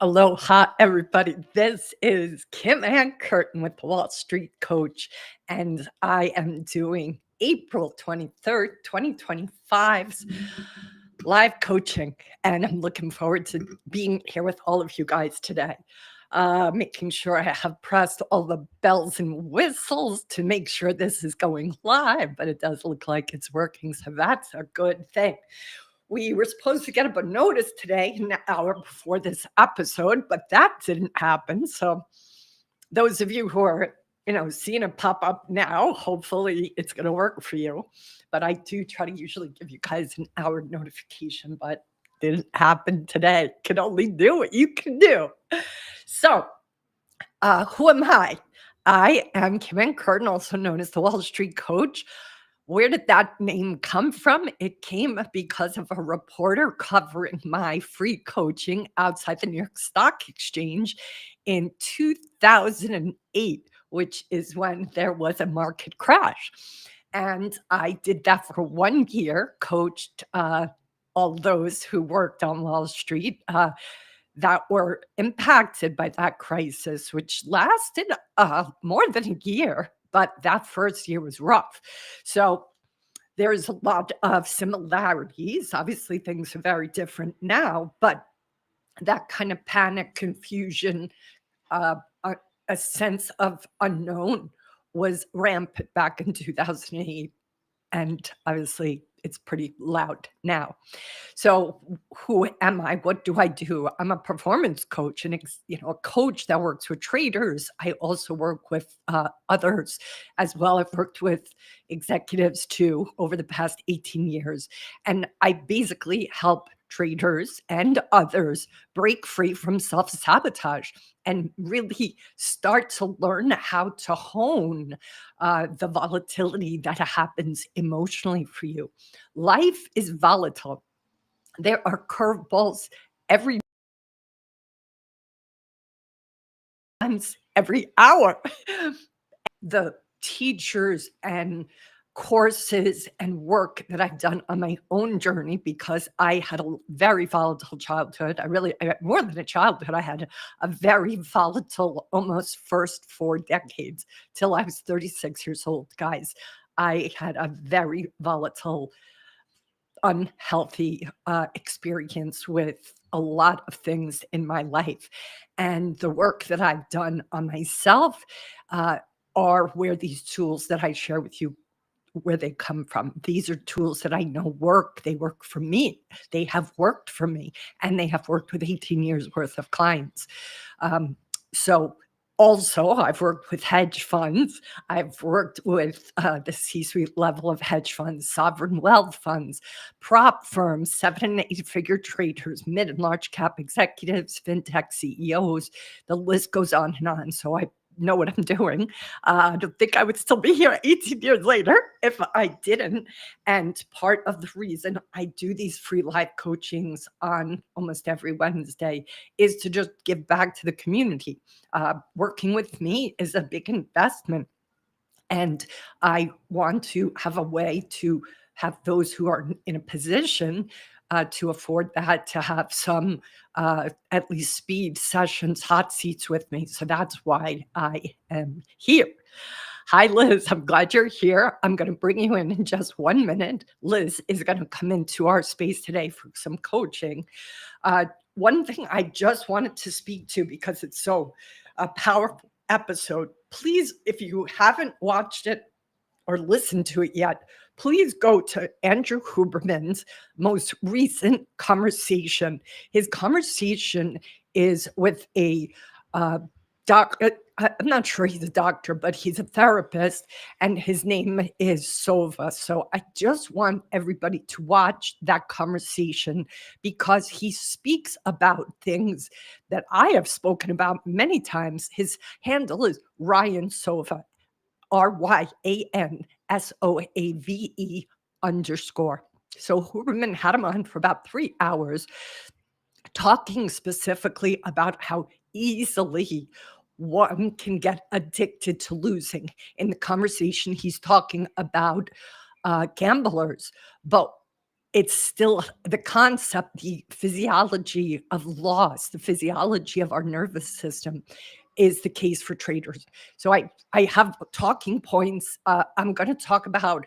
Aloha, everybody. This is Kim Ann Curtin with the Wall Street Coach, and I am doing April 23rd, 2025's live coaching. And I'm looking forward to being here with all of you guys today. Making sure I have pressed all the bells and whistles to make sure this is going live, but it does look like it's working, so that's a good thing. We were supposed to get up a notice today, an hour before this episode, but that didn't happen. So those of you who are, seeing it pop up now, hopefully it's going to work for you. But I do try to usually give you guys an hour notification, but didn't happen today. Can only do what you can do. So, who am I? I am Kim Ann Curtin, also known as the Wall Street Coach. Where did that name come from? It came because of a reporter covering my free coaching outside the New York Stock Exchange in 2008, which is when there was a market crash. And I did that for 1 year, coached all those who worked on Wall Street that were impacted by that crisis, which lasted more than a year. But that first year was rough. So there's a lot of similarities. Obviously, things are very different now, but that kind of panic, confusion, uh, a sense of unknown was rampant back in 2008. And obviously, it's pretty loud now. So, who am I? What do I do? I'm a performance coach, and a coach that works with traders. I also work with others as well. I've worked with executives too over the past 18 years, and I basically help traders and others break free from self-sabotage and really start to learn how to hone the volatility that happens emotionally for you. Life is volatile. There are curveballs every every hour. The teachers and courses and work that I've done on my own journey, because I had a very volatile childhood. More than a childhood, I had a very volatile, almost first 4 decades till I was 36 years old. Guys, I had a very volatile, unhealthy experience with a lot of things in my life. And the work that I've done on myself are where these tools that I share with you, where they come from. These are tools that I know work. They work for me. They have worked for me, and they have worked with 18 years worth of clients. So also, I've worked with hedge funds. I've worked with the C-suite level of hedge funds, sovereign wealth funds, prop firms, 7 and 8 figure traders, mid and large cap executives, fintech CEOs. The list goes on and on. So I know what I'm doing. I don't think I would still be here 18 years later if I didn't. And part of the reason I do these free live coachings on almost every Wednesday is to just give back to the community. Working with me is a big investment. And I want to have a way to have those who are in a position to afford that, to have some at least speed sessions, hot seats with me. So that's why I am here. Hi, Liz. I'm glad you're here. I'm going to bring you in just 1 minute. Liz is going to come into our space today for some coaching. One thing I just wanted to speak to, because it's so a powerful episode. Please, if you haven't watched it or listened to it yet, please go to Andrew Huberman's most recent conversation. His conversation is with a doctor. I'm not sure he's a doctor, but he's a therapist, and his name is Sova. So I just want everybody to watch that conversation, because he speaks about things that I have spoken about many times. His handle is Ryan Sova, RyanSoave_. So Huberman had him on for about 3 hours, talking specifically about how easily one can get addicted to losing. In the conversation, he's talking about gamblers, but it's still the concept, the physiology of loss, the physiology of our nervous system is the case for traders. So I have talking points. I'm going to talk about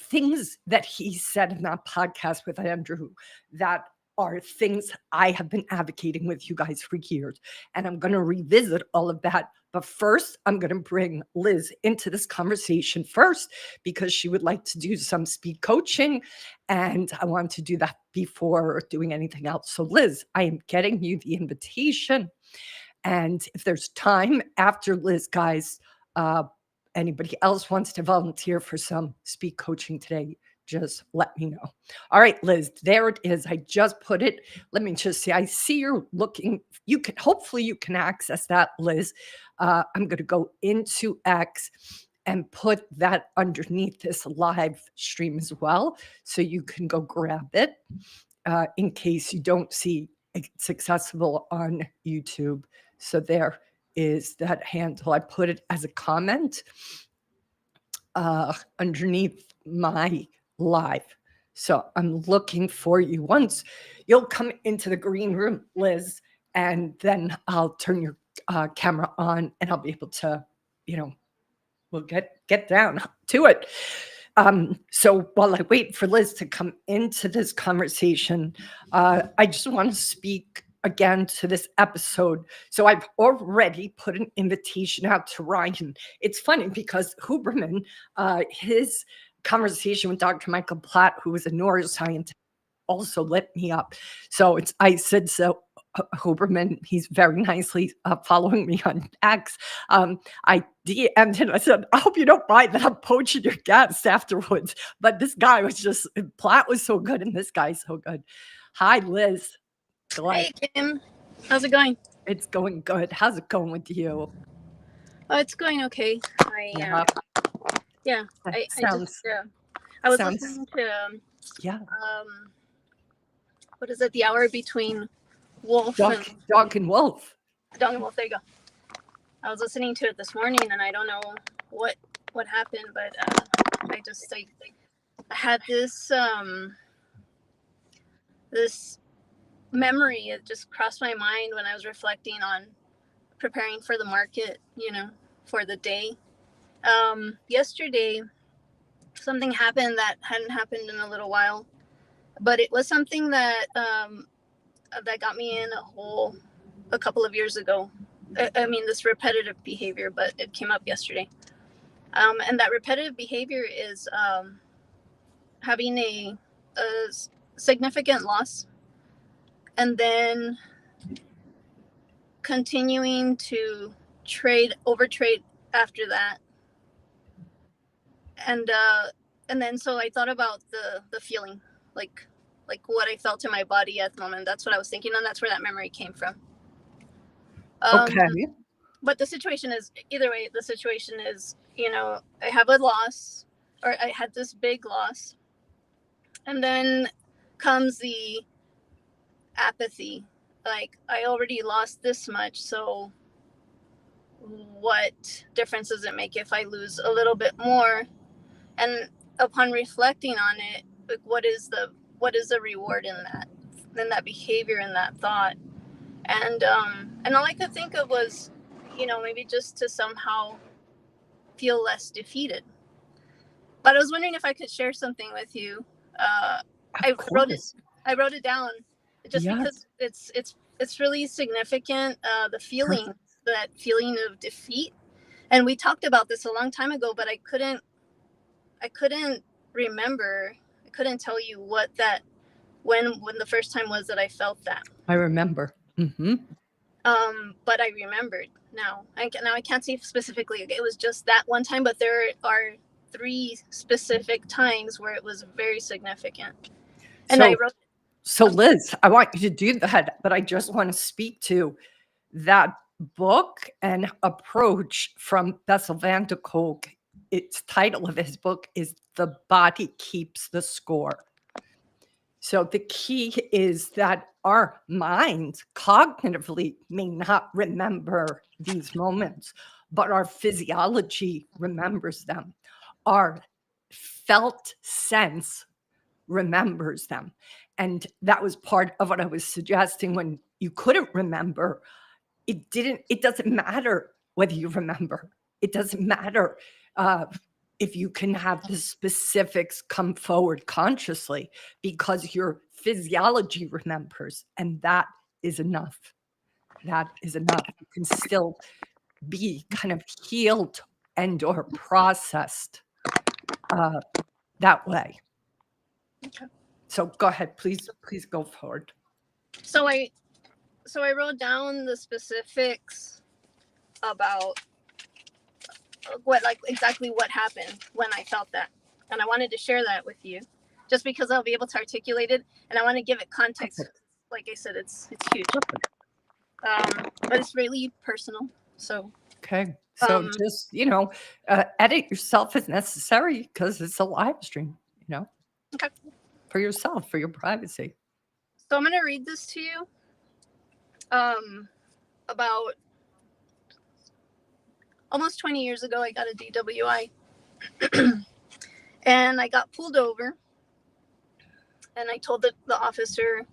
things that he said in that podcast with Andrew that are things I have been advocating with you guys for years. And I'm going to revisit all of that. But first, I'm going to bring Liz into this conversation first because she would like to do some speed coaching. And I want to do that before doing anything else. So, Liz, I am getting you the invitation. And if there's time after Liz, guys, anybody else wants to volunteer for some speed coaching today, just let me know. All right, Liz, there it is. I just put it. Let me just see. I see you're looking. You can hopefully you can access that, Liz. I'm going to go into X and put that underneath this live stream as well, so you can go grab it in case you don't see it's accessible on YouTube. So there is that handle. I put it as a comment underneath my live. So I'm looking for you. Once you'll come into the green room, Liz, and then I'll turn your camera on and I'll be able to, we'll get down to it. So while I wait for Liz to come into this conversation, I just want to speak again to this episode. So I've already put an invitation out to Ryan. It's funny because Huberman, his conversation with Dr. Michael Platt, who was a neuroscientist, also lit me up. So I said, so Huberman, he's very nicely following me on X. I DM'd him. I said, I hope you don't mind that I'm poaching your guests afterwards. But this guy was Platt was so good and this guy's so good. Hi, Liz. Hey, Kim. How's it going? It's going good. How's it going with you? Oh, it's going okay. I was listening to what is it? The Hour Between Dog and Wolf. Dog and Wolf. There you go. I was listening to it this morning, and I don't know what happened, but I had this this memory. It just crossed my mind when I was reflecting on preparing for the market, for the day. Yesterday, something happened that hadn't happened in a little while, but it was something that that got me in a hole a couple of years ago. I mean, this repetitive behavior, but it came up yesterday. And that repetitive behavior is having a significant loss and then continuing to overtrade after that. And then so I thought about the feeling, like what I felt in my body at the moment. That's what I was thinking, and that's where that memory came from. Okay. But the situation is, either way, I have a loss, or I had this big loss, and then comes the apathy. Like, I already lost this much, so what difference does it make if I lose a little bit more? And upon reflecting on it, like, what is the reward in that behavior, in that thought? And all I could think of was, maybe just to somehow feel less defeated. But I was wondering if I could share something with you. I wrote it down just because it's really significant. The feeling, that feeling of defeat. And we talked about this a long time ago, but I couldn't remember. I couldn't tell you when the first time was that I felt that. I remember. Mm-hmm. But I remembered now. Now I can't say specifically. It was just that one time, but there are 3 specific times where it was very significant. And I wrote. So Liz, I want you to do that, but I just want to speak to that book and approach from Bessel van der Kolk. Its title of his book is The Body Keeps the Score. So the key is that our minds cognitively may not remember these moments, but our physiology remembers them. Our felt sense remembers them. And that was part of what I was suggesting. When you couldn't remember, it doesn't matter whether you remember. It doesn't matter if you can have the specifics come forward consciously, because your physiology remembers, and that is enough. That is enough. You can still be kind of healed and or processed that way. Okay. So go ahead, please go forward. So I wrote down the specifics about exactly what happened when I felt that, and I wanted to share that with you, just because I'll be able to articulate it, and I want to give it context. Like I said, it's huge, but it's really personal. So okay, so just edit yourself as necessary, because it's a live stream. Okay. For yourself, for your privacy. So I'm gonna read this to you. About almost 20 years ago, I got a DWI, and I got pulled over, and I told the officer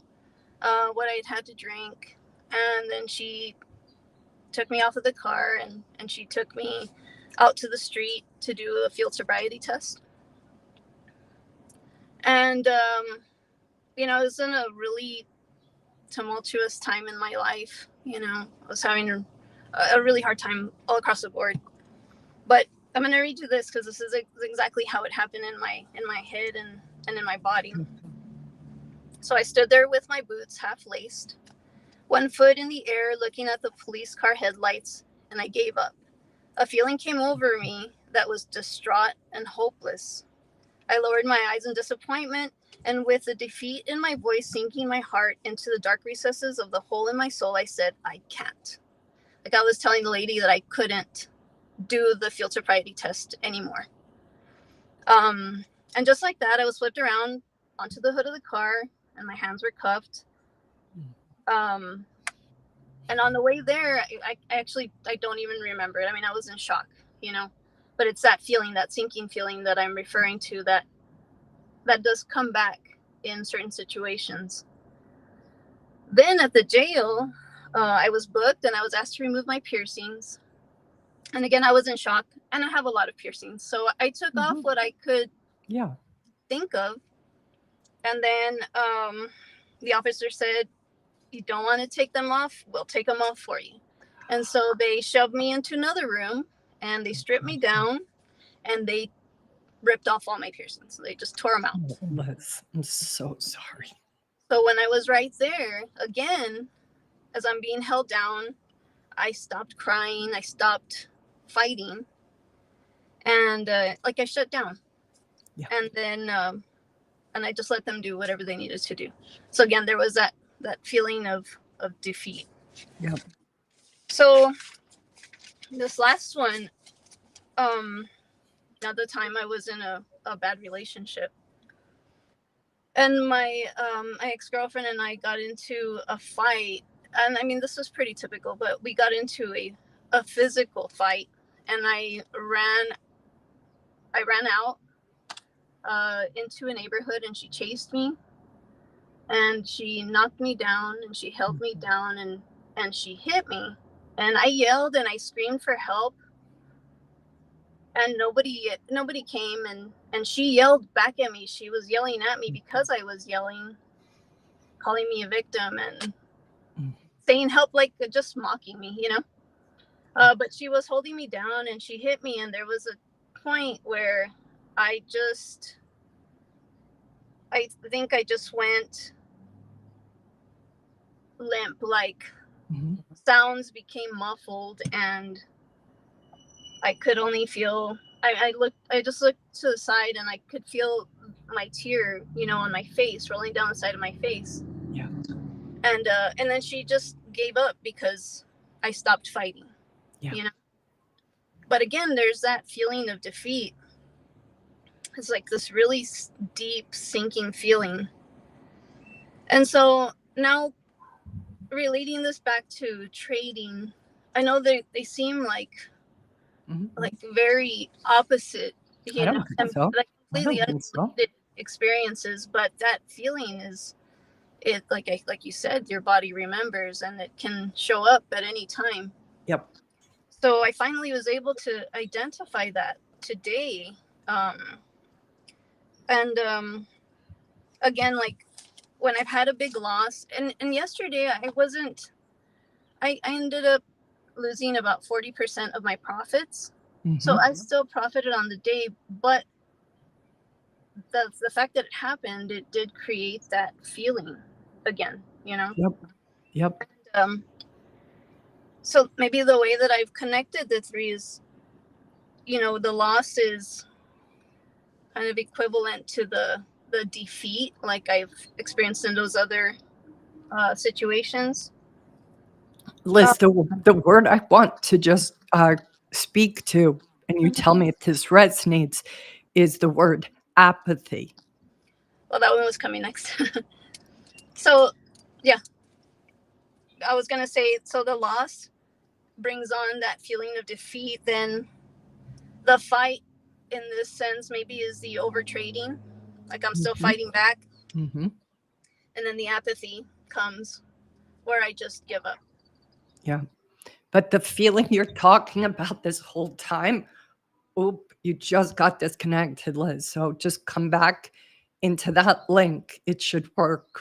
what I had to drink, and then she took me off of the car, and she took me out to the street to do a field sobriety test. And I was in a really tumultuous time in my life. I was having a really hard time all across the board. But I'm going to read you this, because this is exactly how it happened in my head and in my body. So I stood there with my boots half laced, one foot in the air, looking at the police car headlights, and I gave up. A feeling came over me that was distraught and hopeless. I lowered my eyes in disappointment, and with the defeat in my voice sinking my heart into the dark recesses of the hole in my soul, I said, I can't. Like I was telling the lady that I couldn't do the field sobriety test anymore. And just like that, I was flipped around onto the hood of the car, and my hands were cuffed. And on the way there, I don't even remember it. I mean, I was in shock, but it's that feeling, that sinking feeling that I'm referring to, that does come back in certain situations. Then at the jail, I was booked, and I was asked to remove my piercings. And again, I was in shock, and I have a lot of piercings. So I took off what I could think of. And then the officer said, you don't want to take them off? We'll take them off for you. And so they shoved me into another room, and they stripped me down, and they ripped off all my piercings. They just tore them out. Liz, I'm so sorry. So when I was right there, again, as I'm being held down, I stopped crying. I stopped fighting. And I shut down. Yeah. And then and I just let them do whatever they needed to do. So again, there was that feeling of defeat. Yeah. So this last one, at the time I was in a bad relationship, and my ex-girlfriend and I got into a fight. And I mean, this was pretty typical, but we got into a physical fight, and I ran out into a neighborhood, and she chased me, and she knocked me down, and she held me down, and she hit me, and I yelled and I screamed for help, and nobody came, and she yelled back at me. She was yelling at me because I was yelling, calling me a victim and saying help, like just mocking me, but she was holding me down, and she hit me, and there was a point where I think I just went limp, like sounds became muffled, and I could only feel, I just looked to the side, and I could feel my tear, on my face, rolling down the side of my face. Yeah. And then she just gave up because I stopped fighting. Yeah. But again, there's that feeling of defeat. It's like this really deep sinking feeling. And so now, relating this back to trading, I know they seem like very opposite, I don't think so. like completely unrelated. experiences, but that feeling is it like you said, your body remembers and it can show up at any time. Yep. So I finally was able to identify that today. And again, like when I've had a big loss, and yesterday I ended up losing about 40% of my profits. So I still profited on the day, but the fact that it happened, it did create that feeling again, you know? Yep. So maybe the way that I've connected the three is, you know, the loss is kind of equivalent to the defeat, like I've experienced in those other situations. Liz, the word I want to just speak to, and you tell me if this resonates, is the word apathy. Well, that one was coming next. So, yeah, I was going to say, so the loss brings on that feeling of defeat. Then the fight in this sense maybe is the overtrading. Like I'm still fighting back. Mm-hmm. And then the apathy comes where I just give up. Yeah. But the feeling you're talking about this whole time, you just got disconnected, Liz. So just come back into that link. It should work.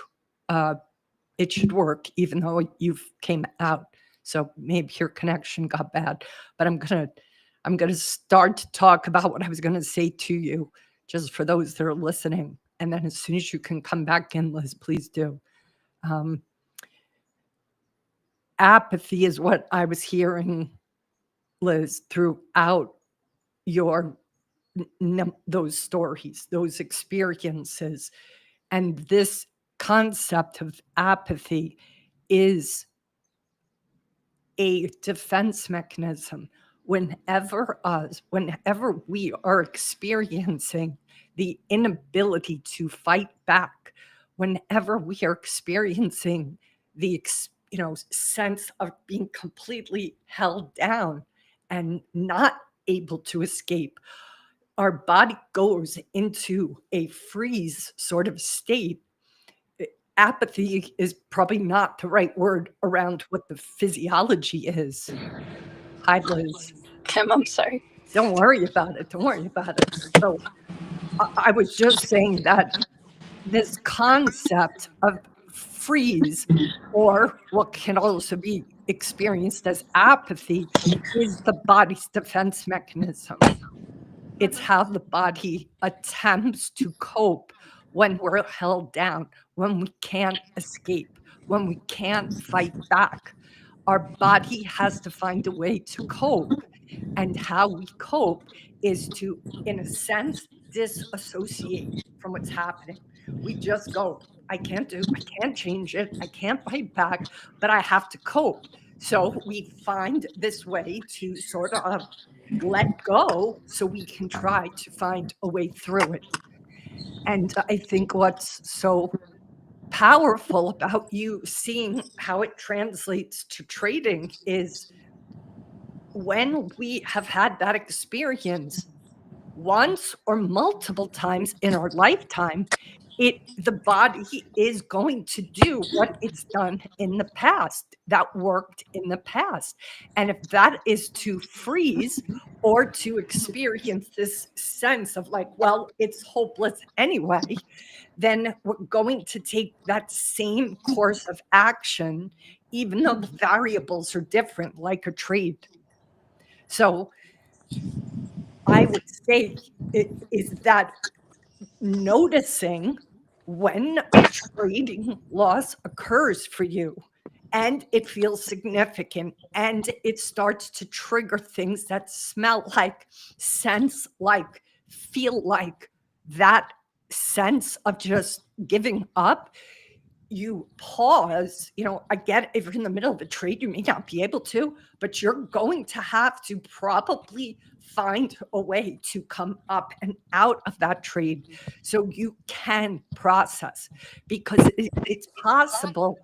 It should work, even though you've came out. So maybe your connection got bad. But I'm gonna start to talk about what I was gonna say to you, just for those that are listening. And then as soon as you can come back in, Liz, please do. Apathy is what I was hearing, Liz, throughout your those stories, those experiences. And this concept of apathy is a defense mechanism. Whenever we are experiencing the inability to fight back, whenever we are experiencing the sense of being completely held down and not able to escape, our body goes into a freeze sort of state. Apathy is probably not the right word around what the physiology is. Hi, Liz. Kim, I'm sorry. Don't worry about it. Don't worry about it. So I was just saying that this concept of freeze, or what can also be experienced as apathy, is the body's defense mechanism. It's how the body attempts to cope when we're held down, when we can't escape, when we can't fight back. Our body has to find a way to cope. And how we cope is to, in a sense, disassociate from what's happening. We just go, I can't change it. I can't fight back, but I have to cope. So we find this way to sort of let go so we can try to find a way through it. And I think what's so powerful about you seeing how it translates to trading is when we have had that experience once or multiple times in our lifetime, the body is going to do what it's done in the past, that worked in the past. And if that is to freeze or to experience this sense of like, well, it's hopeless anyway, then we're going to take that same course of action, even though the variables are different, like a trade. So I would say is that noticing when a trading loss occurs for you and it feels significant and it starts to trigger things that smell like, sense like, feel like, that sense of just giving up. You pause, I get if you're in the middle of a trade, you may not be able to, but you're going to have to probably find a way to come up and out of that trade so you can process, because it's possible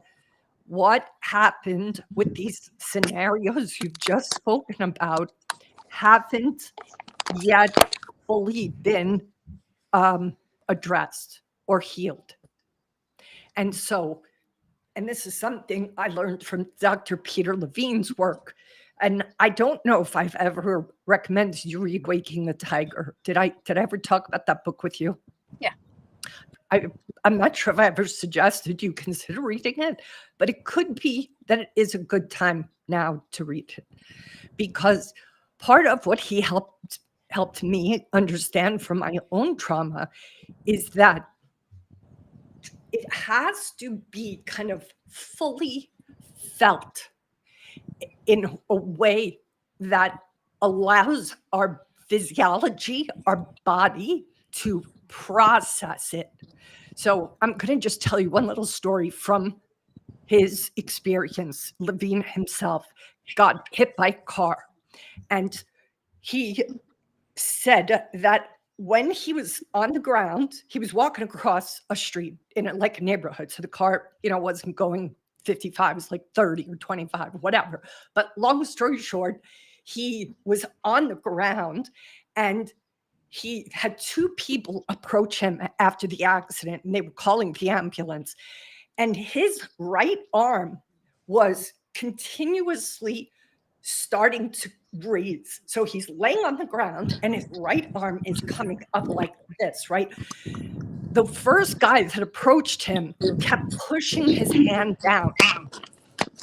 what happened with these scenarios you've just spoken about haven't yet fully been addressed or healed. And so, and this is something I learned from Dr. Peter Levine's work. And I don't know if I've ever recommended you read Waking the Tiger. Did I ever talk about that book with you? Yeah. I'm not sure if I ever suggested you consider reading it, but it could be that it is a good time now to read it, because part of what he helped me understand from my own trauma is that it has to be kind of fully felt in a way that allows our physiology, our body, to process it. So I'm going to just tell you one little story from his experience. Levine himself got hit by a car, and he said that when he was on the ground, he was walking across a street in a neighborhood. So the car, wasn't going 55, it was like 30 or 25, whatever. But long story short, he was on the ground, and he had two people approach him after the accident, and they were calling the ambulance. And his right arm was continuously starting to raise. So he's laying on the ground and his right arm is coming up like this, right? The first guy that approached him kept pushing his hand down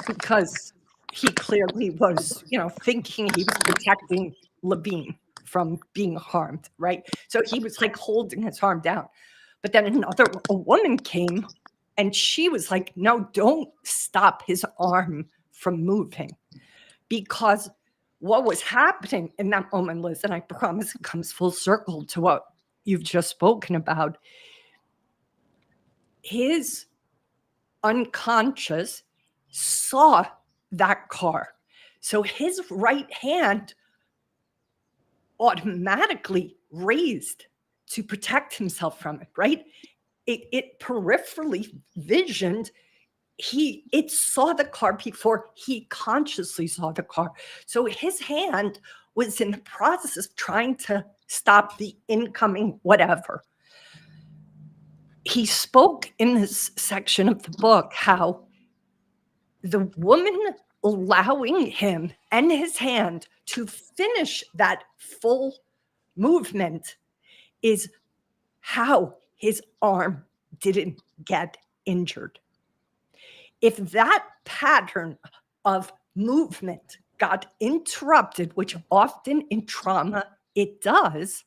because he clearly was, thinking he was protecting Levine from being harmed, right? So he was holding his arm down. But then a woman came, and she was like, no, don't stop his arm from moving. Because what was happening in that moment, Liz, and I promise it comes full circle to what you've just spoken about, his unconscious saw that car. So his right hand automatically raised to protect himself from it, right? It peripherally visioned, it saw the car before he consciously saw the car. So his hand was in the process of trying to stop the incoming whatever. He spoke in this section of the book how the woman allowing him and his hand to finish that full movement is how his arm didn't get injured. If that pattern of movement got interrupted, which often in trauma it does,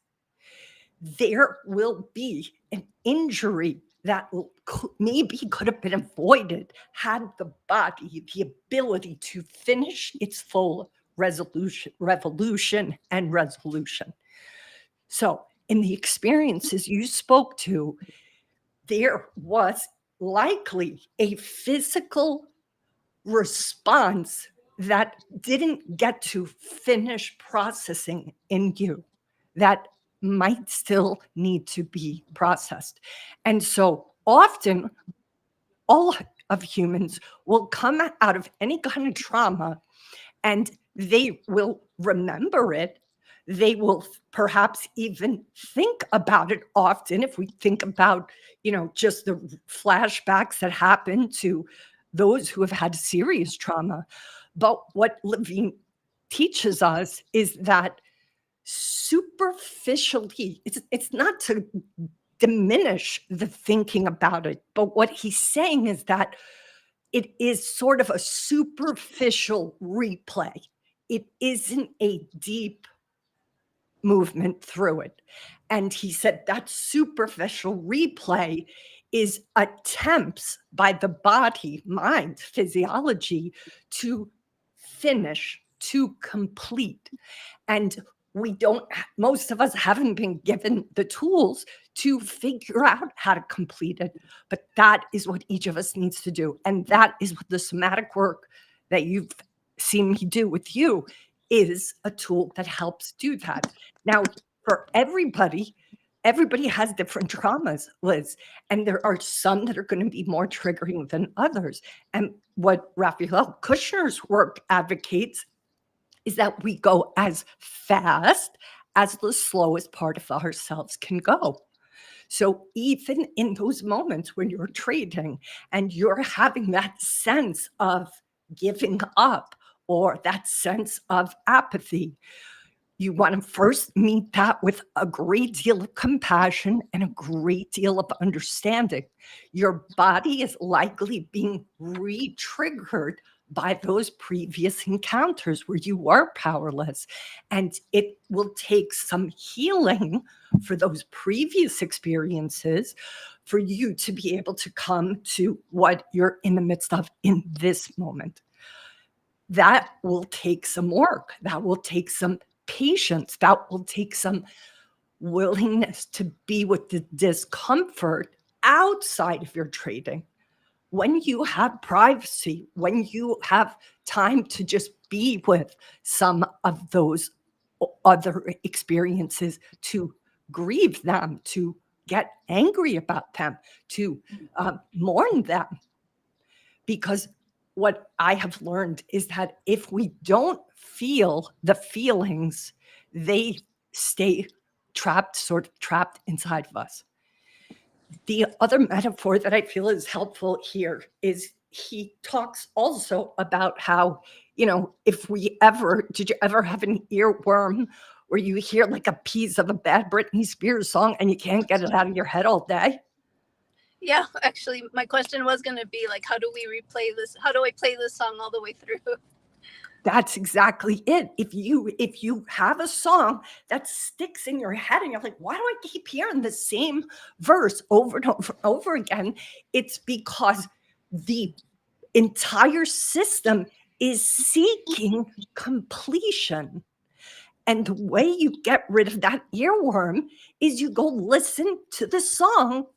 there will be an injury that maybe could have been avoided had the body the ability to finish its full revolution and resolution. So in the experiences you spoke to, there was likely a physical response that didn't get to finish processing in you that might still need to be processed. And so often all of humans will come out of any kind of trauma and they will remember it. They will perhaps even think about it often. If we think about, just the flashbacks that happen to those who have had serious trauma. But what Levine teaches us is that superficially, it's not to diminish the thinking about it, but what he's saying is that it is sort of a superficial replay. It isn't a deep movement through it. And he said that superficial replay is attempts by the body, mind, physiology to finish, to complete. And most of us haven't been given the tools to figure out how to complete it. But that is what each of us needs to do. And that is what the somatic work that you've seen me do with you is a tool that helps do that. Now, for everybody has different traumas, Liz, and there are some that are going to be more triggering than others. And what Raphael Kushner's work advocates is that we go as fast as the slowest part of ourselves can go. So even in those moments when you're trading and you're having that sense of giving up or that sense of apathy, you want to first meet that with a great deal of compassion and a great deal of understanding. Your body is likely being re-triggered by those previous encounters where you were powerless. And it will take some healing for those previous experiences for you to be able to come to what you're in the midst of in this moment. That will take some work. That will take some patience. That will take some willingness to be with the discomfort outside of your trading. When you have privacy, when you have time to just be with some of those other experiences, to grieve them, to get angry about them, to mourn them. Because what I have learned is that if we don't feel the feelings, they stay trapped, sort of trapped inside of us. The other metaphor that I feel is helpful here is he talks also about how, if did you ever have an earworm where you hear like a piece of a bad Britney Spears song and you can't get it out of your head all day? Yeah, actually, my question was going to be like, how do we replay this? How do I play this song all the way through? That's exactly it. If you have a song that sticks in your head and you're like, why do I keep hearing the same verse over and over and over again? It's because the entire system is seeking completion. And the way you get rid of that earworm is you go listen to the song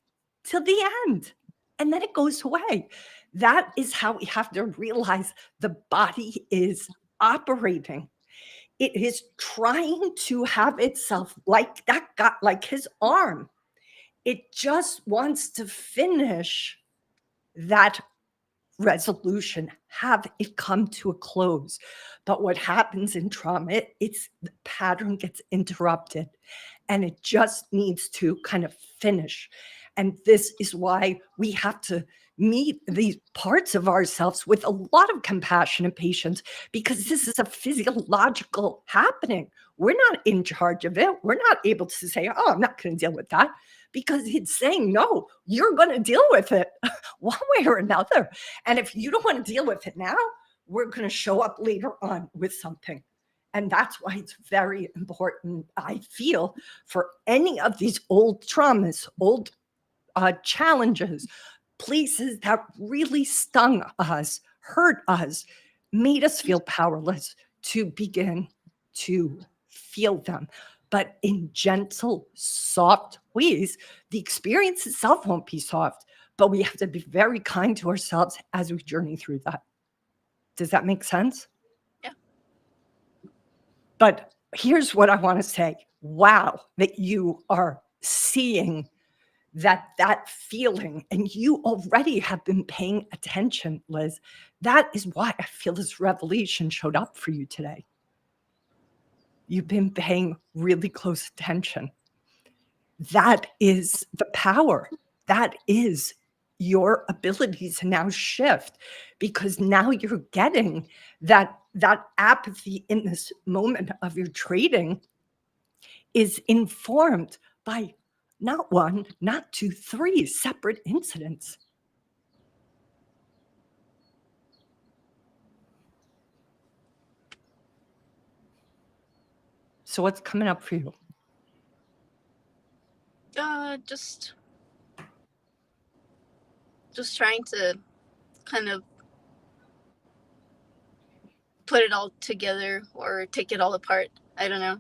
till the end, and then it goes away. That is how we have to realize the body is operating. It is trying to have itself like that guy, like his arm. It just wants to finish that resolution, have it come to a close. But what happens in trauma, it's the pattern gets interrupted and it just needs to kind of finish. And this is why we have to meet these parts of ourselves with a lot of compassion and patience, because this is a physiological happening. We're not in charge of it. We're not able to say, oh, I'm not going to deal with that, because it's saying, no, you're going to deal with it one way or another. And if you don't want to deal with it now, we're going to show up later on with something. And that's why it's very important, I feel, for any of these old traumas, old challenges, places that really stung us, hurt us, made us feel powerless, to begin to feel them, but in gentle, soft ways. The experience itself won't be soft, but we have to be very kind to ourselves as we journey through that. Does that make sense? Yeah. But here's what I want to say. Wow, that you are seeing that feeling, and you already have been paying attention, Liz. That is why I feel this revelation showed up for you today. You've been paying really close attention. That is the power. That is your ability to now shift, because now you're getting that apathy in this moment of your trading is informed by not one, not two, three separate incidents. So what's coming up for you? Just trying to kind of put it all together or take it all apart. I don't know.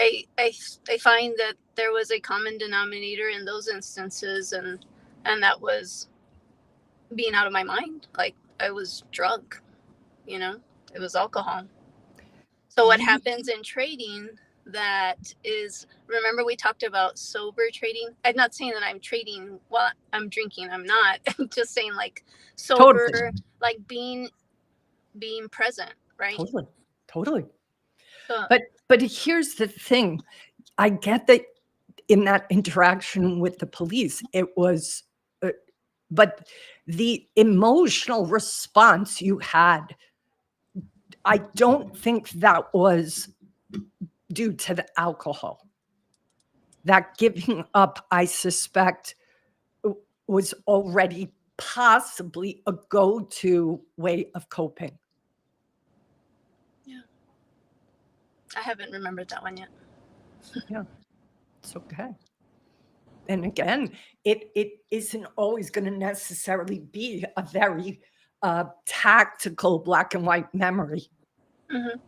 I find that there was a common denominator in those instances, and that was being out of my mind. Like, I was drunk, it was alcohol. So what happens in trading, that is, remember we talked about sober trading? I'm not saying that I'm trading while I'm drinking. I'm not. I'm just saying, like, sober, totally. Like being present, right? Totally. But here's the thing. I get that in that interaction with the police, it was, but the emotional response you had, I don't think that was due to the alcohol. That giving up, I suspect, was already possibly a go-to way of coping. Yeah. I haven't remembered that one yet. Yeah, it's okay. And again, it isn't always going to necessarily be a very tactical black and white memory. Mm-hmm.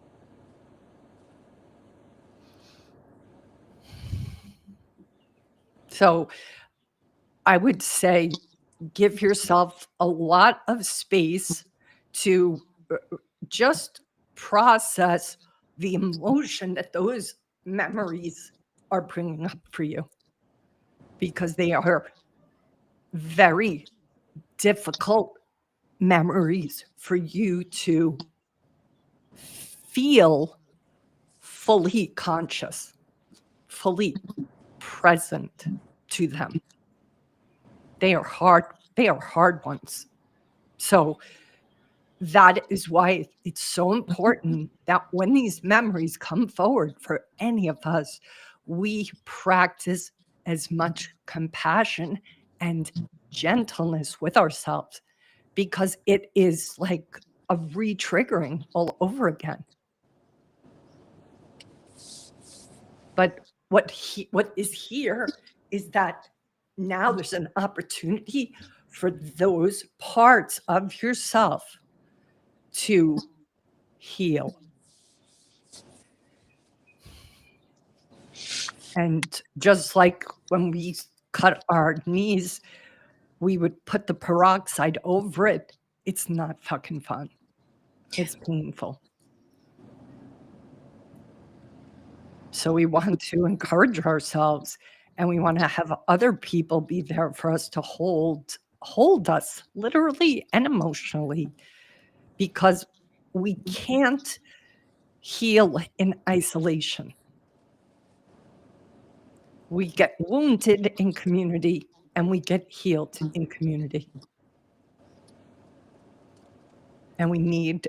So I would say give yourself a lot of space to just process the emotion that those memories are bringing up for you, because they are very difficult memories for you to feel fully conscious, fully present to them. They are hard ones. So that is why it's so important that when these memories come forward for any of us, we practice as much compassion and gentleness with ourselves, because it is like a re-triggering all over again. But what is here is that now there's an opportunity for those parts of yourself to heal. And just like when we cut our knees, we would put the peroxide over it. It's not fucking fun. It's painful. So we want to encourage ourselves, and we want to have other people be there for us to hold us literally and emotionally, because we can't heal in isolation. We get wounded in community and we get healed in community. And we need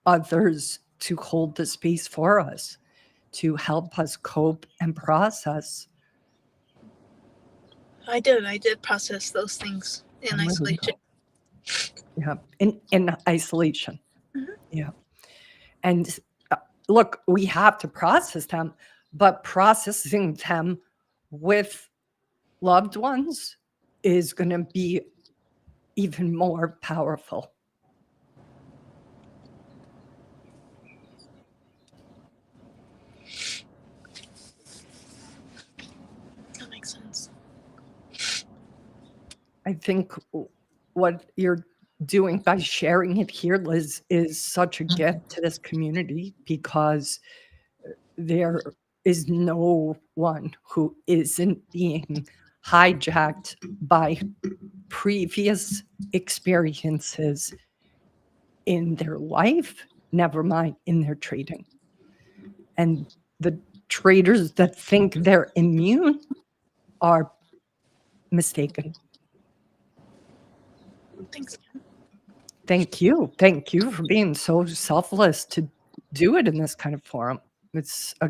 others to hold the space for us, to help us cope and process. I did process those things in isolation. Yeah, in isolation. Mhm. Yeah. And look, we have to process them, but processing them with loved ones is going to be even more powerful. That makes sense. I think what you're doing by sharing it here, Liz, is such a gift to this community, because there is no one who isn't being hijacked by previous experiences in their life, never mind in their trading. And the traders that think they're immune are mistaken. Thanks. Thank you. Thank you for being so selfless to do it in this kind of forum. It's a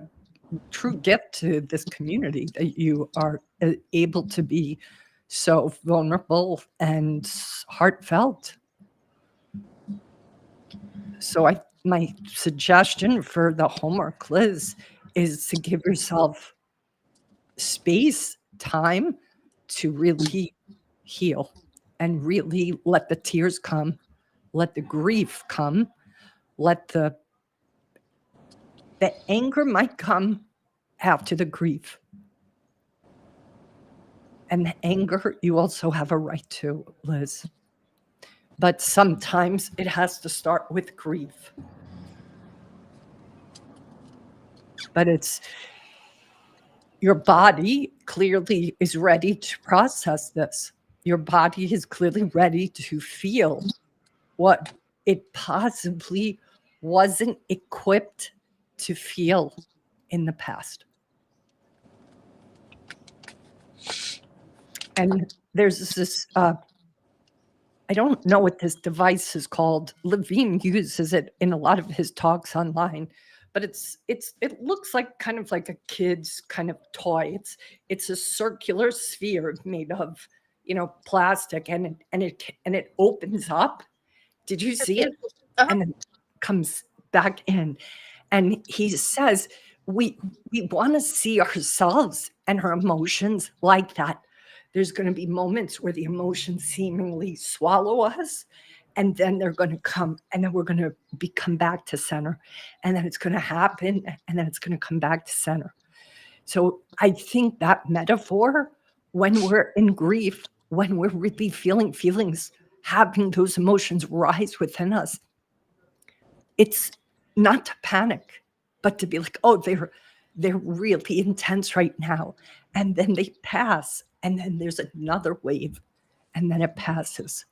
true gift to this community that you are able to be so vulnerable and heartfelt. So my suggestion for the homework, Liz, is to give yourself space, time to really heal and really let the tears come, let the grief come, let the anger might come after the grief. And the anger, you also have a right to, Liz. But sometimes it has to start with grief. But it's your body clearly is ready to process this. Your body is clearly ready to feel what it possibly wasn't equipped to feel in the past. And there's this, I don't know what this device is called. Levine uses it in a lot of his talks online, but it looks like kind of like a kid's kind of toy. It's a circular sphere made of, plastic, and it opens up. Did you see it? Uh-huh. And then comes back in. And he says we want to see ourselves and our emotions like that. There's going to be moments where the emotions seemingly swallow us, and then they're going to come, and then we're going to come back to center, and then it's going to happen, and then it's going to come back to center. So I think that metaphor, when we're in grief, when we're really feeling feelings, having those emotions rise within us, it's not to panic, but to be like, oh, they're really intense right now. And then they pass, and then there's another wave, and then it passes.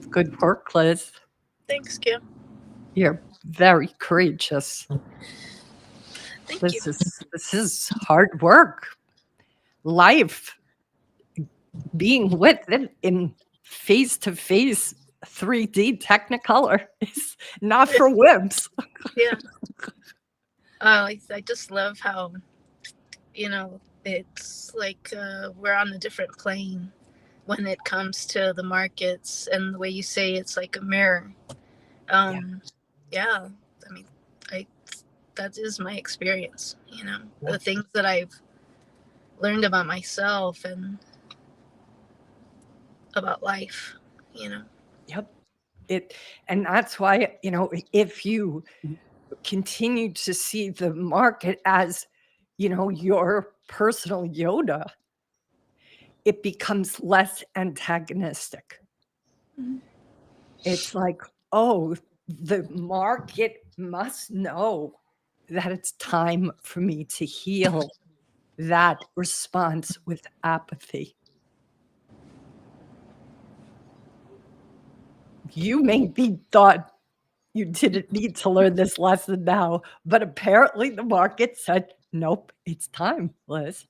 Good work, Liz. Thanks, Kim. You're very courageous. Thank you. This is hard work. Life, being with it in face-to-face 3D Technicolor is not for wimps. Yeah. I just love how, it's like we're on a different plane when it comes to the markets, and the way you say it's like a mirror. Yeah. I mean, that is my experience, the things that I've learned about myself and about life, Yep. And that's why, if you continue to see the market as, your personal Yoda, it becomes less antagonistic. Mhm. It's like, oh, the market must know that it's time for me to heal that response with apathy. You maybe thought you didn't need to learn this lesson now, but apparently the market said, nope, it's time, Liz.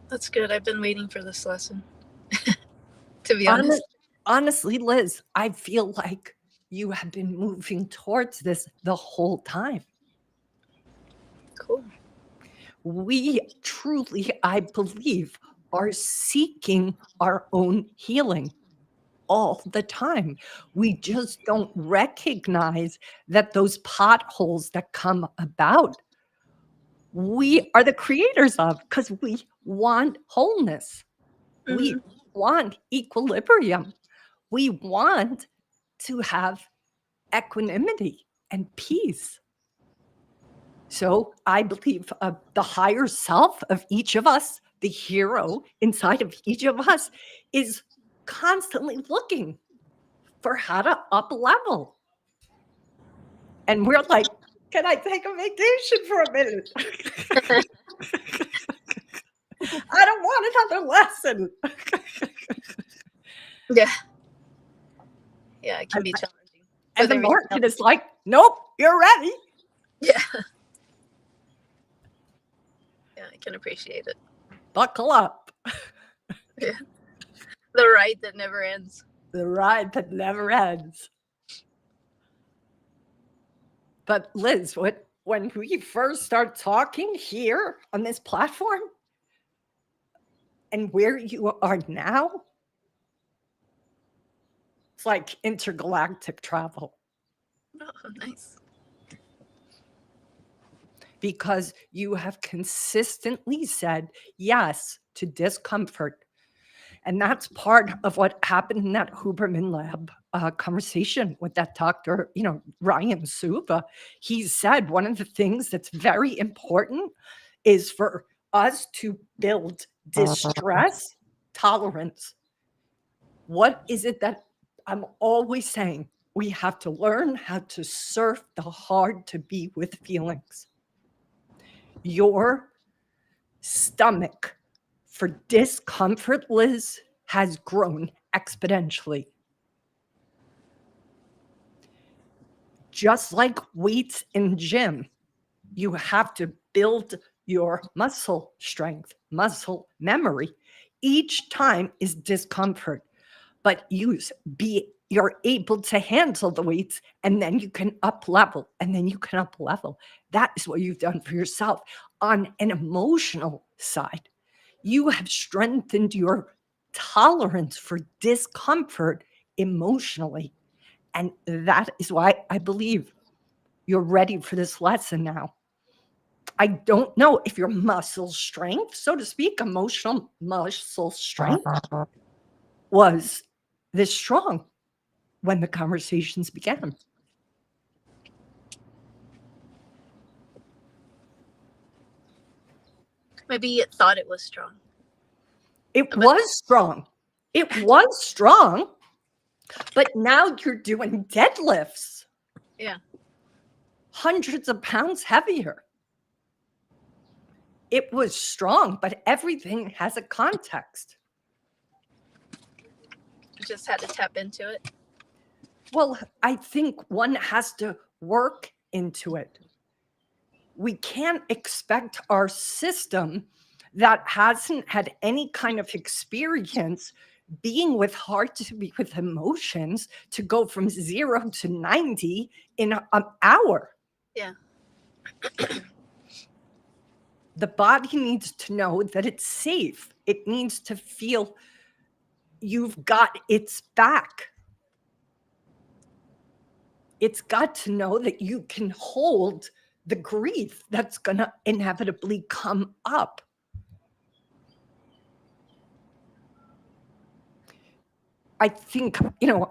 That's good. I've been waiting for this lesson, to be honest. Honestly, Liz, I feel like you have been moving towards this the whole time. Cool. We truly, I believe, are seeking our own healing all the time. We just don't recognize that those potholes that come about, we are the creators of, because we want wholeness. We want equilibrium. We want to have equanimity and peace. So I believe the higher self of each of us, the hero inside of each of us, is constantly looking for how to up level. And we're like, can I take a vacation for a minute? I don't want another lesson. Yeah. Yeah, it can be challenging. And the market is like, nope, you're ready. Yeah. Yeah, I can appreciate it. Buckle up. Yeah. The ride that never ends. The ride that never ends. But Liz, when we first start talking here on this platform and where you are now, it's like intergalactic travel. Oh, nice. Because you have consistently said yes to discomfort. And that's part of what happened in that Huberman Lab conversation with that doctor, Ryan Suva. He said one of the things that's very important is for us to build distress tolerance. What is it that I'm always saying? We have to learn how to surf the hard to be with feelings. Your stomach for discomfort, Liz, has grown exponentially. Just like weights in gym, you have to build your muscle strength, muscle memory. Each time is discomfort, but you're able to handle the weights, and then you can up level, and then you can up level. That is what you've done for yourself. On an emotional side, you have strengthened your tolerance for discomfort emotionally. And that is why I believe you're ready for this lesson now. I don't know if your muscle strength, so to speak, emotional muscle strength was this strong when the conversations began. Maybe it thought it was strong. It was strong. It was strong. But now you're doing deadlifts. Yeah. Hundreds of pounds heavier. It was strong, but everything has a context. You just had to tap into it. Well, I think one has to work into it. We can't expect our system that hasn't had any kind of experience being with hard to be with emotions to go from 0 to 90 in an hour. Yeah. The body needs to know that it's safe. It needs to feel you've got its back. It's got to know that you can hold the grief that's going to inevitably come up. I think,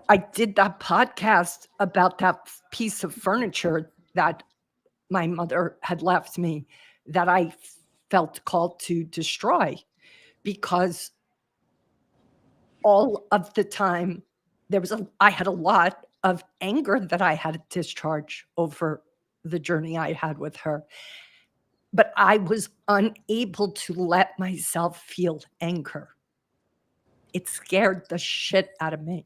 I did that podcast about that piece of furniture that my mother had left me that I felt called to destroy, because all of the time I had a lot of anger that I had to discharge over the journey I had with her. But I was unable to let myself feel anger. It scared the shit out of me.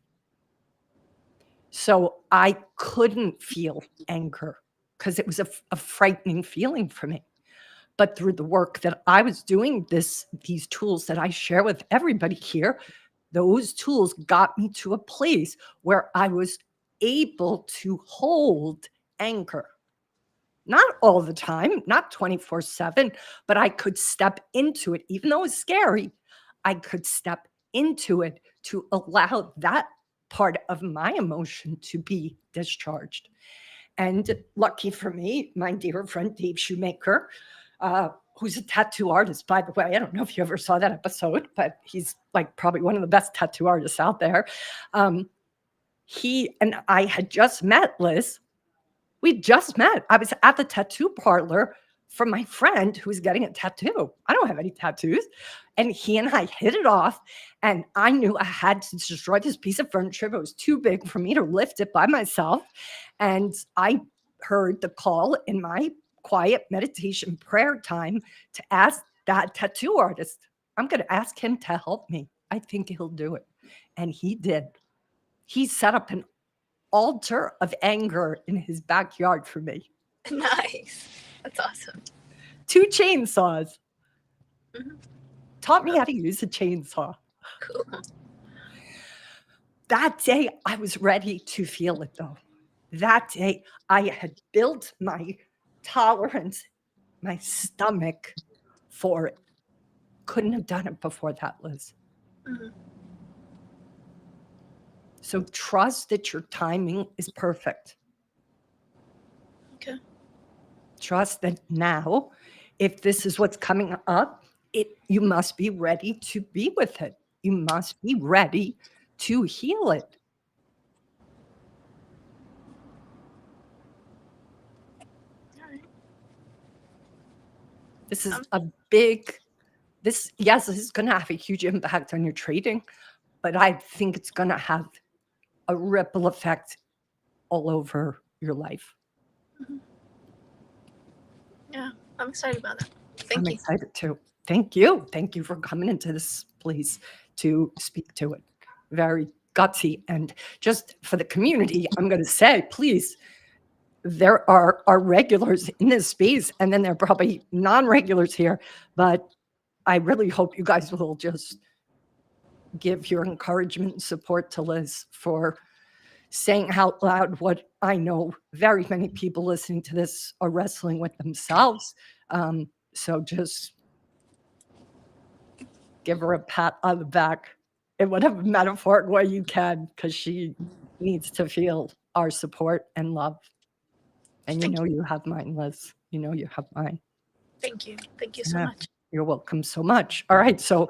So I couldn't feel anger because it was a frightening feeling for me. But through the work that I was doing, these tools that I share with everybody here, those tools got me to a place where I was able to hold anger. Not all the time, not 24/7, but I could step into it. Even though it was scary, I could step into it to allow that part of my emotion to be discharged. And lucky for me, my dear friend Dave Shoemaker, who's a tattoo artist, by the way. I don't know if you ever saw that episode, but he's like probably one of the best tattoo artists out there. He and I had just met, Liz. We just met. I was at the tattoo parlor for my friend who was getting a tattoo. I don't have any tattoos. And he and I hit it off. And I knew I had to destroy this piece of furniture, but it was too big for me to lift it by myself. And I heard the call in my quiet meditation prayer time to ask that tattoo artist, I'm going to ask him to help me. I think he'll do it. And he did. He set up an altar of anger in his backyard for me. Nice. That's awesome. 2 chainsaws. Mhm. Taught me how to use a chainsaw. Cool. That day, I was ready to feel it, though. That day, I had built my tolerance, my stomach for it. Couldn't have done it before that, Liz. Mhm. So trust that your timing is perfect. Okay. Trust that now, if this is what's coming up, you must be ready to be with it. You must be ready to heal it. All right. This is a big, this is going to have a huge impact on your trading, but I think it's going to have a ripple effect all over your life. Mhm. Yeah, I'm excited about that. I'm Thank you. excited too. Thank you. Thank you for coming into this place to speak to it. very gutsy. And just for the community, I'm going to say, please, there are regulars in this space, and then there are probably non-regulars here, but I really hope you guys will just give your encouragement and support to Liz for saying out loud what I know very many people listening to this are wrestling with themselves. So just give her a pat on the back in whatever metaphoric way you can, because she needs to feel our support and love. And you know you have mine, Liz. You know you have mine. Thank you. Thank you so much. You're welcome so much. All right, so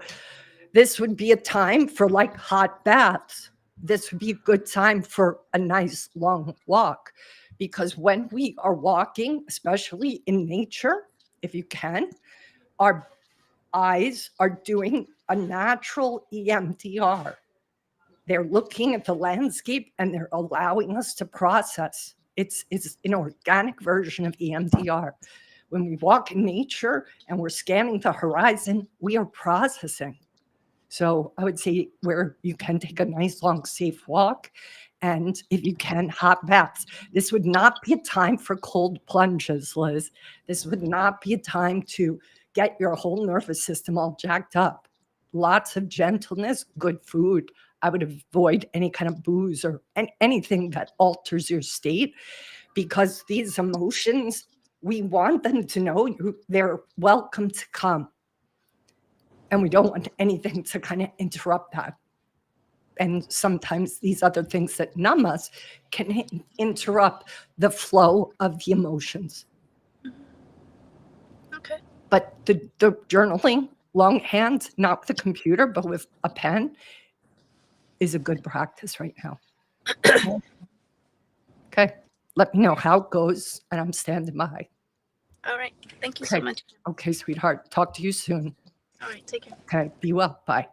this would be a time for like hot baths. This would be a good time for a nice long walk, because when we are walking, especially in nature, if you can, our eyes are doing a natural EMDR. They're looking at the landscape and they're allowing us to process. It's an organic version of EMDR. When we walk in nature and we're scanning the horizon, we are processing. So I would say where you can take a nice, long, safe walk, and if you can, hot baths. This would not be a time for cold plunges, Liz. This would not be a time to get your whole nervous system all jacked up. Lots of gentleness, good food. I would avoid any kind of booze or anything that alters your state, because these emotions, we want them to know they're welcome to come. And we don't want anything to kind of interrupt that. And sometimes these other things that numb us can interrupt the flow of the emotions. Okay. But the journaling, longhand, not with a computer, but with a pen, is a good practice right now. Okay. Let me know how it goes, and I'm standing by. All right. Thank you so much. Okay, sweetheart. Talk to you soon. All right. Take care. Okay. Be well. Bye.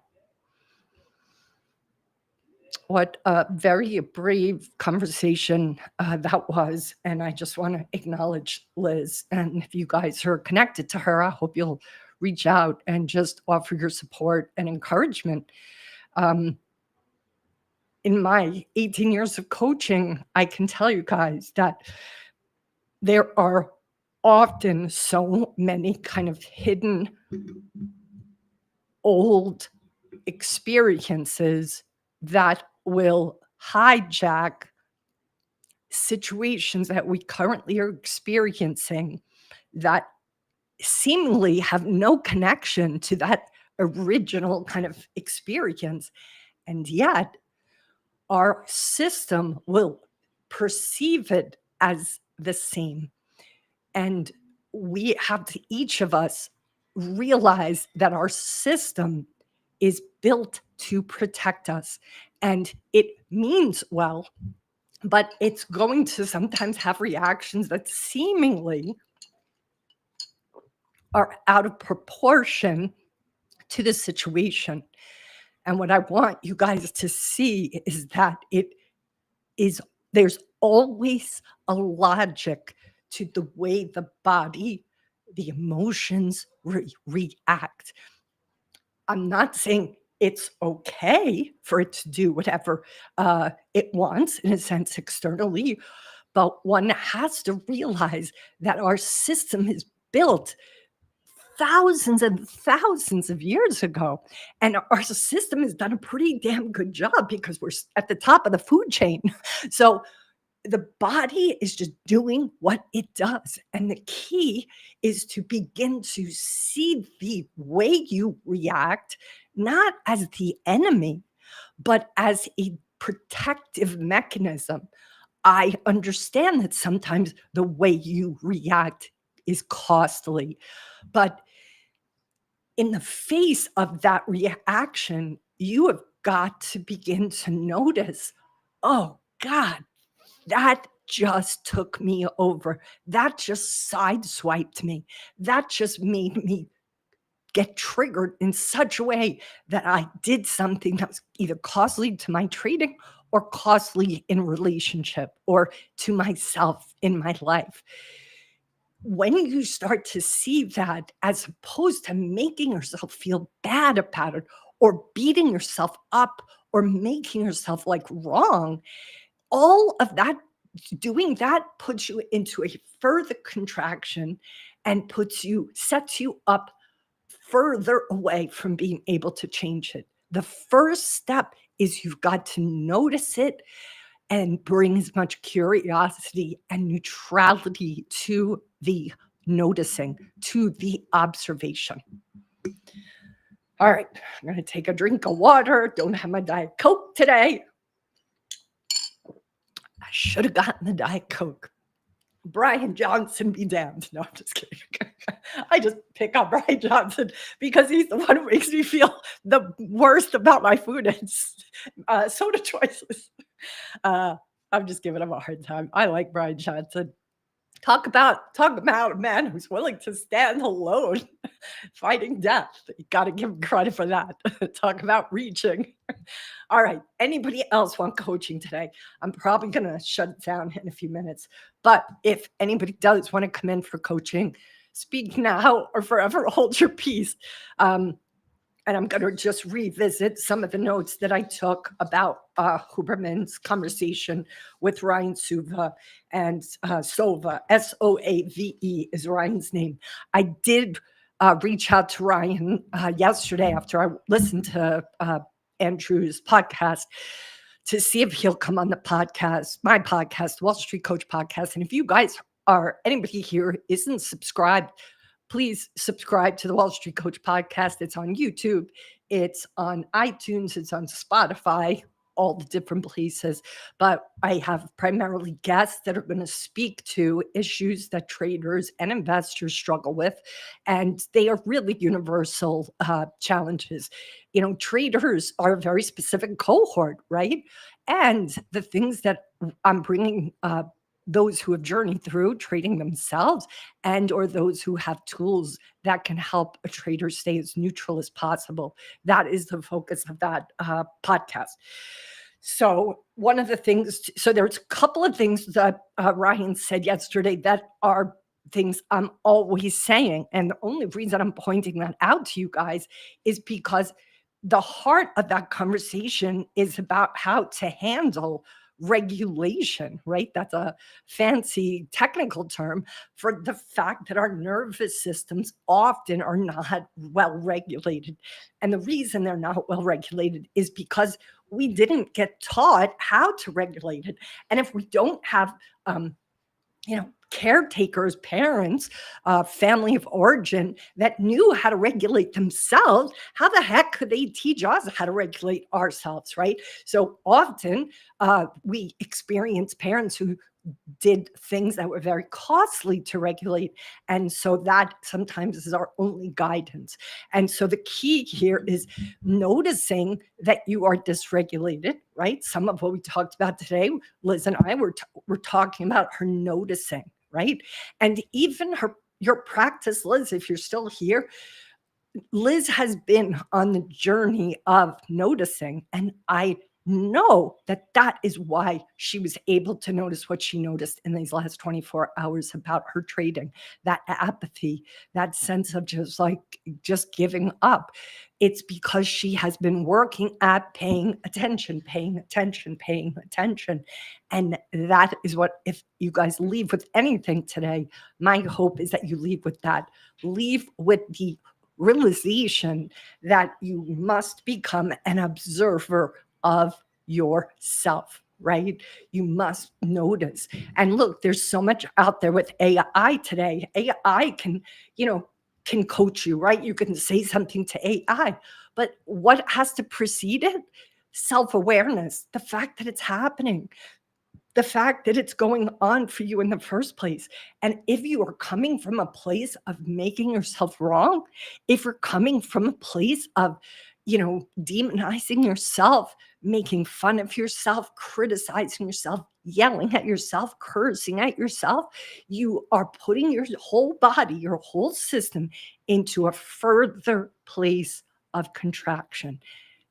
What a very brave conversation that was. And I just want to acknowledge Liz. And if you guys are connected to her, I hope you'll reach out and just offer your support and encouragement. In my 18 years of coaching, I can tell you guys that there are often so many kind of hidden old experiences that will hijack situations that we currently are experiencing that seemingly have no connection to that original kind of experience. And yet our system will perceive it as the same. And we have to, each of us, realize that our system is built to protect us. And it means well, but it's going to sometimes have reactions that seemingly are out of proportion to the situation. And what I want you guys to see is that there's always a logic to the way the body, the emotions react. I'm not saying it's okay for it to do whatever it wants, in a sense, externally, but one has to realize that our system is built thousands and thousands of years ago. And our system has done a pretty damn good job because we're at the top of the food chain. So the body is just doing what it does. And the key is to begin to see the way you react, not as the enemy, but as a protective mechanism. I understand that sometimes the way you react is costly, but in the face of that reaction, you have got to begin to notice, oh God, that just took me over. That just sideswiped me. That just made me get triggered in such a way that I did something that was either costly to my trading or costly in relationship or to myself in my life. When you start to see that, as opposed to making yourself feel bad about it or beating yourself up or making yourself like wrong, all of that, doing that puts you into a further contraction and sets you up further away from being able to change it. The first step is you've got to notice it and bring as much curiosity and neutrality to the noticing, to the observation. All right, I'm going to take a drink of water. Don't have my Diet Coke today. I should have gotten the Diet Coke. Brian Johnson be damned. No, I'm just kidding. I just pick on Brian Johnson because he's the one who makes me feel the worst about my food and soda choices. I'm just giving him a hard time. I like Brian Johnson. Talk about a man who's willing to stand alone fighting death. You got to give him credit for that. Talk about reaching. All right. Anybody else want coaching today? I'm probably going to shut it down in a few minutes. But if anybody does want to come in for coaching, speak now or forever hold your peace. And I'm going to just revisit some of the notes that I took about Huberman's conversation with Ryan Suva, and Sova, Soave is Ryan's name. I did reach out to Ryan yesterday after I listened to Andrew's podcast to see if he'll come on the podcast, my podcast, Wall Street Coach Podcast. And if you guys anybody here isn't subscribed, please subscribe to the Wall Street Coach Podcast. It's on YouTube. It's on iTunes. It's on Spotify, all the different places. But I have primarily guests that are going to speak to issues that traders and investors struggle with. And they are really universal challenges. You know, traders are a very specific cohort, right? And the things that I'm bringing those who have journeyed through trading themselves and or those who have tools that can help a trader stay as neutral as possible. That is the focus of that podcast. So one of the things, so there's a couple of things that Ryan said yesterday that are things I'm always saying. And the only reason I'm pointing that out to you guys is because the heart of that conversation is about how to handle regulation, right? That's a fancy technical term for the fact that our nervous systems often are not well regulated. And the reason they're not well regulated is because we didn't get taught how to regulate it. And if we don't have, caretakers, parents, family of origin that knew how to regulate themselves, how the heck could they teach us how to regulate ourselves, right? So often we experience parents who did things that were very costly to regulate. And so that sometimes is our only guidance. And so the key here is noticing that you are dysregulated, right? Some of what we talked about today, Liz and I were talking about her noticing, right? And even your practice, Liz, if you're still here, Liz has been on the journey of noticing, and I know that is why she was able to notice what she noticed in these last 24 hours about her trading, that apathy, that sense of just giving up. It's because she has been working at paying attention. And that is what, if you guys leave with anything today, my hope is that you leave with that. Leave with the realization that you must become an observer of yourself, right? You must notice. And look, there's so much out there with AI today. AI can coach you, right? You can say something to AI, but what has to precede it? Self-awareness, the fact that it's happening, the fact that it's going on for you in the first place. And if you are coming from a place of making yourself wrong, if you're coming from a place of, demonizing yourself, making fun of yourself, criticizing yourself, yelling at yourself, cursing at yourself, you are putting your whole body, your whole system into a further place of contraction.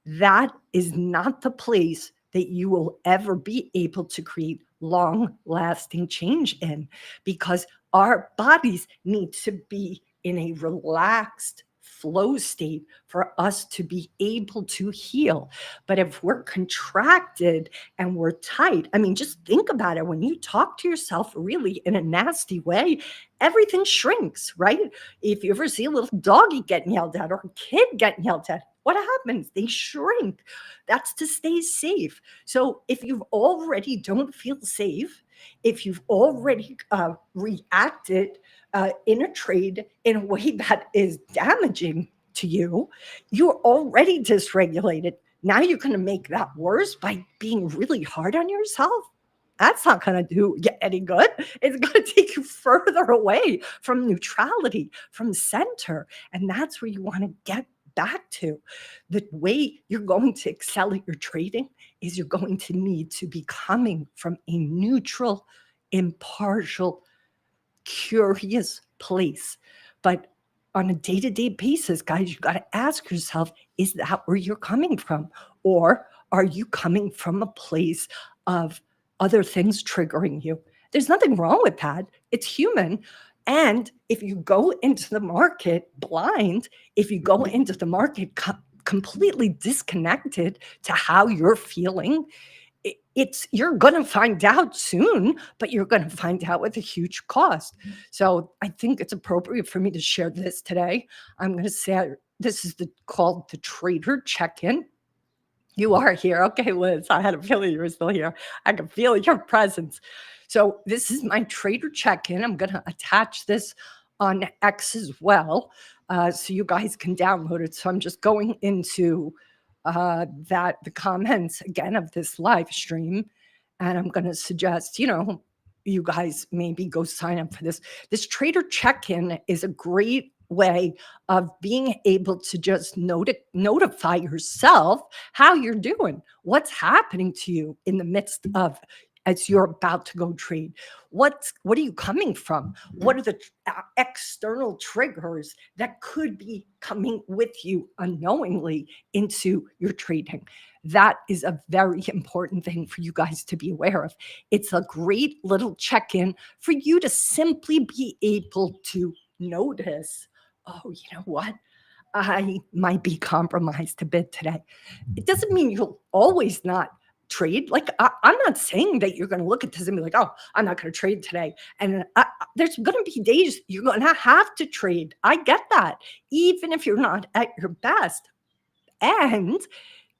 That is not the place that you will ever be able to create long-lasting change in, because our bodies need to be in a relaxed, flow state for us to be able to heal. But if we're contracted and we're tight, I mean, just think about it. When you talk to yourself really in a nasty way, everything shrinks, right? If you ever see a little doggy getting yelled at or a kid getting yelled at, what happens? They shrink. That's to stay safe. So if you already don't feel safe, if you've already reacted in a trade in a way that is damaging to you, you're already dysregulated. Now you're going to make that worse by being really hard on yourself. That's not going to do you any good. It's going to take you further away from neutrality, from center. And that's where you want to get back to. The way you're going to excel at your trading is you're going to need to be coming from a neutral, impartial, curious place. But on a day-to-day basis, guys, you got to ask yourself, is that where you're coming from? Or are you coming from a place of other things triggering you? There's nothing wrong with that. It's human. And if you go into the market blind, if you go into the market completely disconnected to how you're feeling, you're going to find out soon, but you're going to find out with a huge cost. So I think it's appropriate for me to share this today. I'm going to say this is called the Trader Check-in. You are here. Okay, Liz, I had a feeling you were still here. I can feel your presence. So this is my Trader Check-in. I'm going to attach this on X as well, so you guys can download it. So I'm just going into the comments again of this live stream, and I'm going to suggest, you guys maybe go sign up for this. This Trader Check-in is a great way of being able to just notify yourself how you're doing, what's happening to you in the midst of as you're about to go trade. What are you coming from? What are the external triggers that could be coming with you unknowingly into your trading? That is a very important thing for you guys to be aware of. It's a great little check-in for you to simply be able to notice, oh, you know what? I might be compromised a bit today. It doesn't mean you'll always not trade. Like, I'm not saying that you're going to look at this and be like, oh, I'm not going to trade today. And there's going to be days you're going to have to trade. I get that, even if you're not at your best. And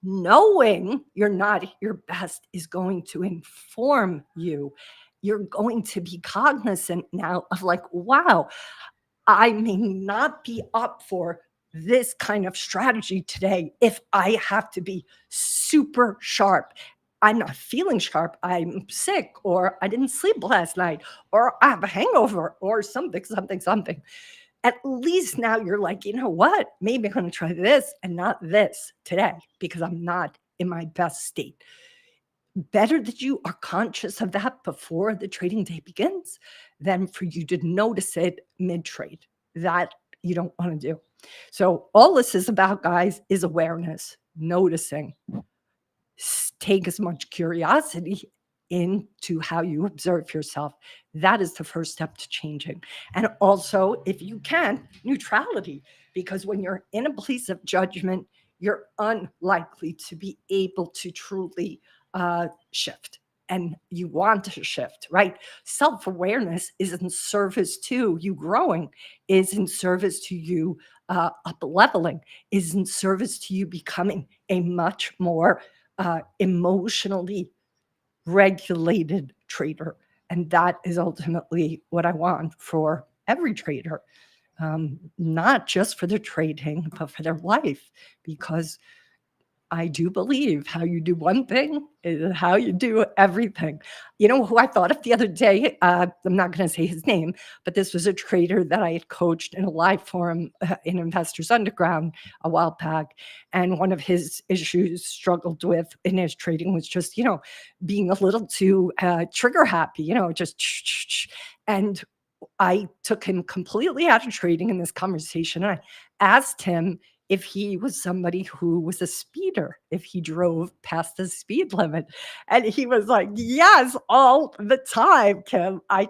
knowing you're not at your best is going to inform you. You're going to be cognizant now of like, wow, I may not be up for this kind of strategy today if I have to be super sharp. I'm not feeling sharp. I'm sick, or I didn't sleep last night, or I have a hangover, or something. At least now you're like, you know what? Maybe I'm going to try this and not this today because I'm not in my best state. Better that you are conscious of that before the trading day begins than for you to notice it mid-trade. That you don't want to do. So all this is about, guys, is awareness, noticing. Take as much curiosity into how you observe yourself. That is the first step to changing. And also, if you can, neutrality, because when you're in a place of judgment, you're unlikely to be able to truly shift. And you want to shift, right? Self-awareness is in service to you growing, is in service to you up-leveling, is in service to you becoming a much more emotionally regulated trader. And that is ultimately what I want for every trader, not just for their trading, but for their life, because I do believe how you do one thing is how you do everything. You know who I thought of the other day? I'm not going to say his name, but this was a trader that I had coached in a live forum in Investors Underground a while back. And one of his issues struggled with in his trading was just, being a little too trigger happy, just. And I took him completely out of trading in this conversation. And I asked him if he was somebody who was a speeder, if he drove past the speed limit. And he was like, yes, all the time, Kim, I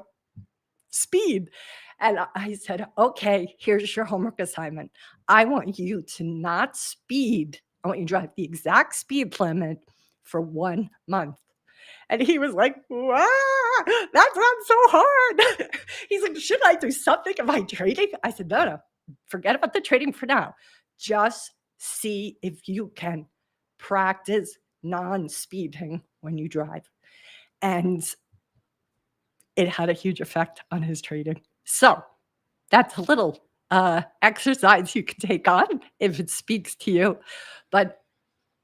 speed. And I said, okay, here's your homework assignment. I want you to not speed. I want you to drive the exact speed limit for 1 month. And he was like, "Wow, that sounds so hard." He's like, "Should I do something? Am I trading?" I said, "No, no, forget about the trading for now. Just see if you can practice non-speeding when you drive." And it had a huge effect on his trading. So that's a little exercise you can take on if it speaks to you. But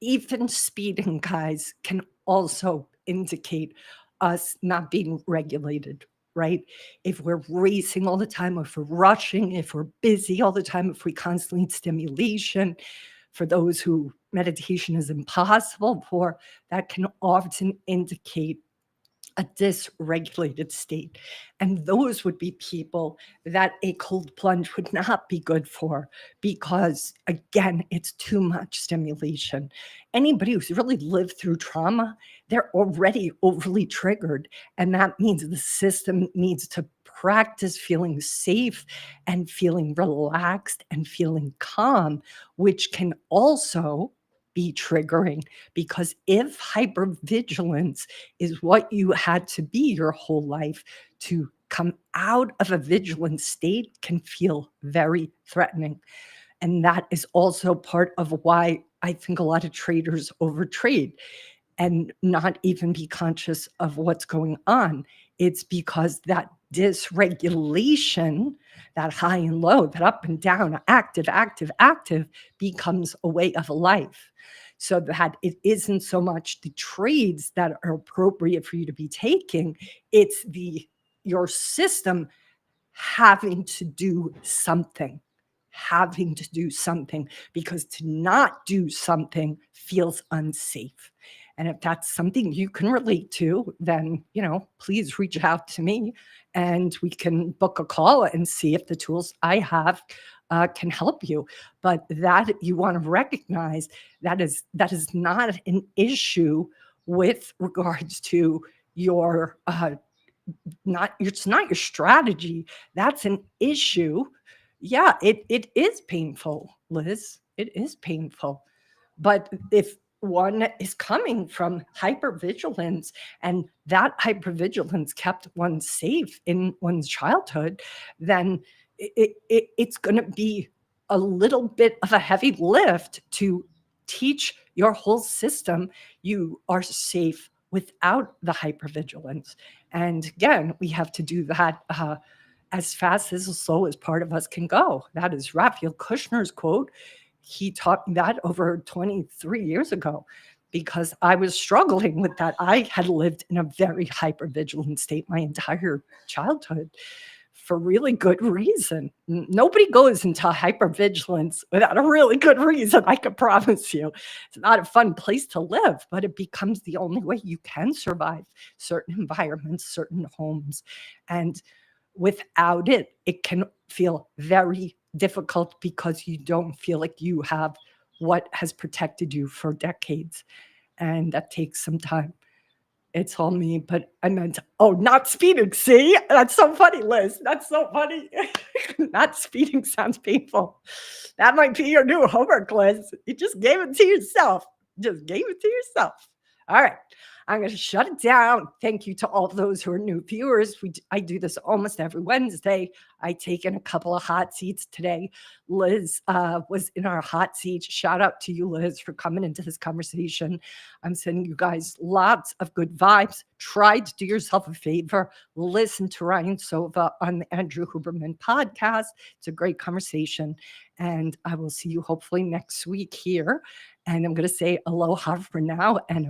even speeding, guys, can also indicate us not being regulated, right? If we're racing all the time, if we're rushing, if we're busy all the time, if we constantly need stimulation, for those who meditation is impossible for, that can often indicate a dysregulated state. And those would be people that a cold plunge would not be good for because, again, it's too much stimulation. Anybody who's really lived through trauma, they're already overly triggered. And that means the system needs to practice feeling safe and feeling relaxed and feeling calm, which can also be triggering because if hypervigilance is what you had to be your whole life, to come out of a vigilant state can feel very threatening. And that is also part of why I think a lot of traders overtrade and not even be conscious of what's going on. It's because that dysregulation, that high and low, that up and down, active, active, active, becomes a way of life. So that it isn't so much the trades that are appropriate for you to be taking, it's your system having to do something, because to not do something feels unsafe. And if that's something you can relate to, then, please reach out to me and we can book a call and see if the tools I have can help you. But that you want to recognize that is not an issue with regards to your it's not your strategy. That's an issue. Yeah, it is painful, Liz. It is painful. But if one is coming from hypervigilance and that hypervigilance kept one safe in one's childhood, then it's going to be a little bit of a heavy lift to teach your whole system you are safe without the hypervigilance. And again, we have to do that as fast as slow as part of us can go. That is Raphael Kushner's quote. He taught me that over 23 years ago because I was struggling with that. I had lived in a very hypervigilant state my entire childhood for really good reason. Nobody goes into hypervigilance without a really good reason, I can promise you. It's not a fun place to live, but it becomes the only way you can survive certain environments, certain homes. And without it, it can feel very difficult because you don't feel like you have what has protected you for decades. And that takes some time. It's all me, but I meant, not speeding. See, that's so funny, Liz. That's so funny. Not speeding sounds painful. That might be your new homework, Liz. You just gave it to yourself. All right. I'm going to shut it down. Thank you to all those who are new viewers. I do this almost every Wednesday. I take in a couple of hot seats today. Liz was in our hot seat. Shout out to you, Liz, for coming into this conversation. I'm sending you guys lots of good vibes. Try to do yourself a favor. Listen to Ryan Sova on the Andrew Huberman podcast. It's a great conversation. And I will see you hopefully next week here. And I'm going to say aloha for now and